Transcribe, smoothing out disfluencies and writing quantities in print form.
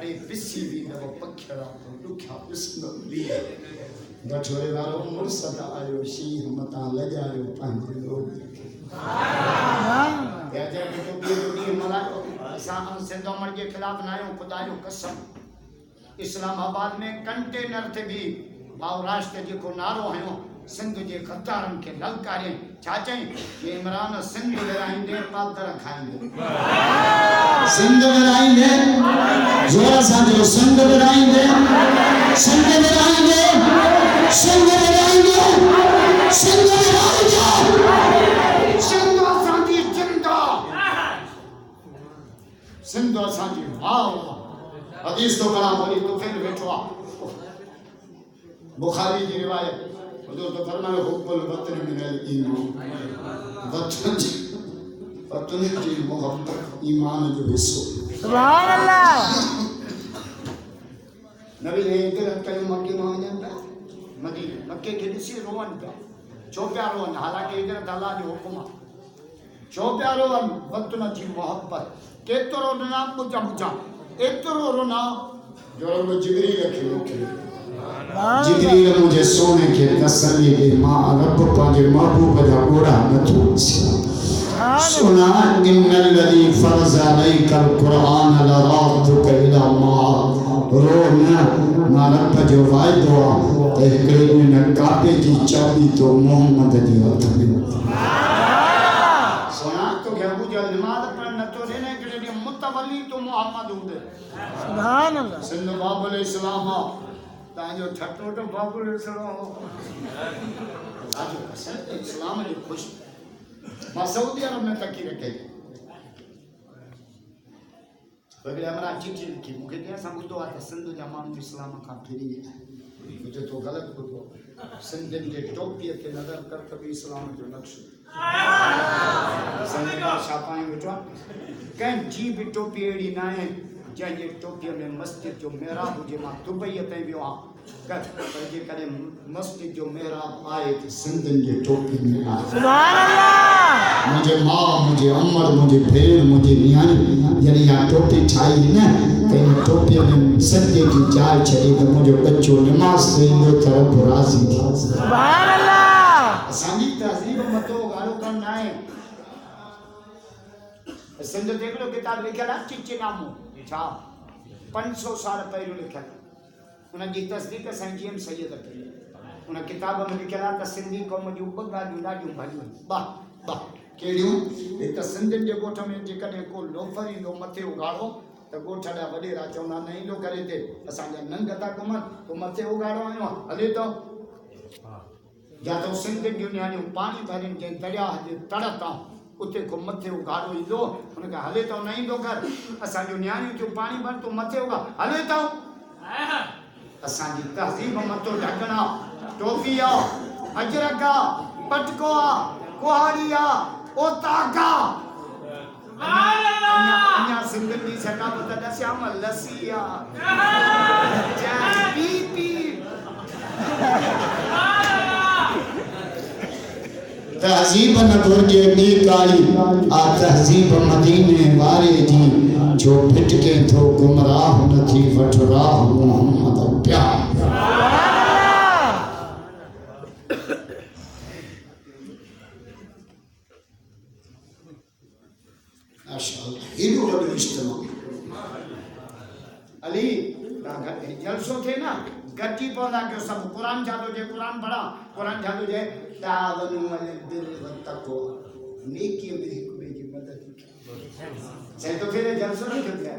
ارے بسی بھی نہ پکھڑا لکھا اسم لی گٹھوڑے والو مرسد آیو شیح متا لجایو پانچ لوگ یا جب تو بھی ملائکو اسان سندھ عمر کے خلاف نہ آیو خدا جو قسم اسلام آباد میں کنٹینر تھے بھی مہاراشٹر جے کو نارو ہیو سندھ جے خطارن کے للکاریں چھا چائیں یہ عمران سندھ لرائیں دے پادر کھائیں دے سندھ لرائیں دے زورا سانجو سندھ لرائیں دے سندھ لرائیں دے سندھ لرائیں دے سندھ لرائیں دے سندھ آسانجی جندہ سندھ آسانجی ماں حدیث تو کلام ہوئی تو پھر بیٹھوا بخاری کی روایت حضور تو فرمائے حب الوطن من الایمان وطن کی محبت ایمان جو حصہ سبحان اللہ نبی نے ہجرت کئی مکی میں وञن پیا مدینے مکے کے ڏسي روئن پیا छो पिया रोअनि हालांकि हिजरत अल्लाह जो हुकुम आहे छो पिया रोअनि वतन जी मोहब्बत केतिरो रुना ॿुधा एतिरो रुना जो रब जिब्रील खे मोकिलियो जिब्रील मुझे सोने के तसल्ली दे मां रब पंहिंजे महबूब जा ॻोड़ा नथो सुना इन्नल लज़ी फरज़ अलैकल क़ुरआन लरादुका इला मा रोना मां रब जो वाइदो आहे त हिकिड़े ॾींहुं काबे जी चाबी तो मोहम्मद जे हथ में सोना तो के अबू जहल नमाज पढ़ नथो ॾिने हिकिड़े ॾींहुं मुतवली तो मोहम्मद हूंदे सुभान अल्लाह सिंध बाबुल इस्लाम तव्हांजो ठटो तो बाबुल इस्लाम इस्लाम जी ख़ुशि मां सऊदी अरब में तकी रखे बगड़े हमरा चिठी लिखी मूंखे कंहिंसां ॿुधो आहे त सिंध जा माण्हू इस्लाम खां फिरी विया मुझे तो ग़लति ॿुधो सिंधियुनि जे टोपीअ खे नज़र कर त बि इस्लाम जो नक्शो सिंध में छापायूं वेठो आहे कंहिंजी बि टोपी अहिड़ी न आहे जंहिंजे टोपीअ में मस्जिद जो महराब हुजे मां दुबईअ ताईं वियो आहियां पर जेकॾहिं मस्जिद जो महराब आहे त सिंधियुनि जे टोपी में आहे सुभान अल्लाह मुझे माँ मुझे अमर मुझे भेड़ मुझे नियाणी जॾहिं इहा टोपी ठाही न त इन टोपीअ में सॼे जी जाल छॾी त मुंहिंजो बच्चो निमाज़ ते ईंदो त रब राज़ी थी सुभान अल्लाह असांजी तहज़ीब मथो ॻाढ़ो करणु न आहे सिंध ते हिकिड़ो किताब लिखियलु आहे चिचिनामो छा 500 साल पहिरियों लिखियलु उनजी तस्दीक साईं जी एम सैयद कई उन किताब में लिखियलु आहे त सिंधी क़ौम जूं ॿ ॻाल्हियूं ॾाढियूं भलियूं ॿ कहिड़ियूं हिकु त सिंधियुनि जे ॻोठ में जेकॾहिं को लोफर ईंदो मथे उघाड़ो त ॻोठ जा वॾेरा चवंदा न ईंदो करे हिते असांजा नंग था घुमनि पोइ मथे उघाड़ो आयो आहे हले थो या त सिंधियुनि जूं नियाणियूं पाणी भरीनि जंहिं दरिया जे तड़ तां उते को मथे उघाड़ो ईंदो हुनखे हले थो न ईंदो कर असांजूं नियाणियूं थियूं पाणी भर तूं मथे उघाड़ हले थो असांजी तहज़ीब मथो ढकण आहे टोपी आहे अजरक आहे पटको आहे कुहाड़ी आहे ओताक आहे अञा सिंधियुनि जी सकाफ़त ॾसियाम लसी आहे पी पी तहज़ीब न घुर्जे ॿी काली आ तहज़ीब मदीने वारे जी जो फिटके थो गुमराह न थी वठ राह मोहम्मद प्यार माशाअल्लाह एॾो वॾो इज्तिमा अली जलसो थे ना गटी पौधा के सब कुरान जादो जे कुरान पढ़ा कुरान जादो जे तावनु अल बिर व तक़वा नेकी में एक में की मदद से तो फिर जलसो नहीं करते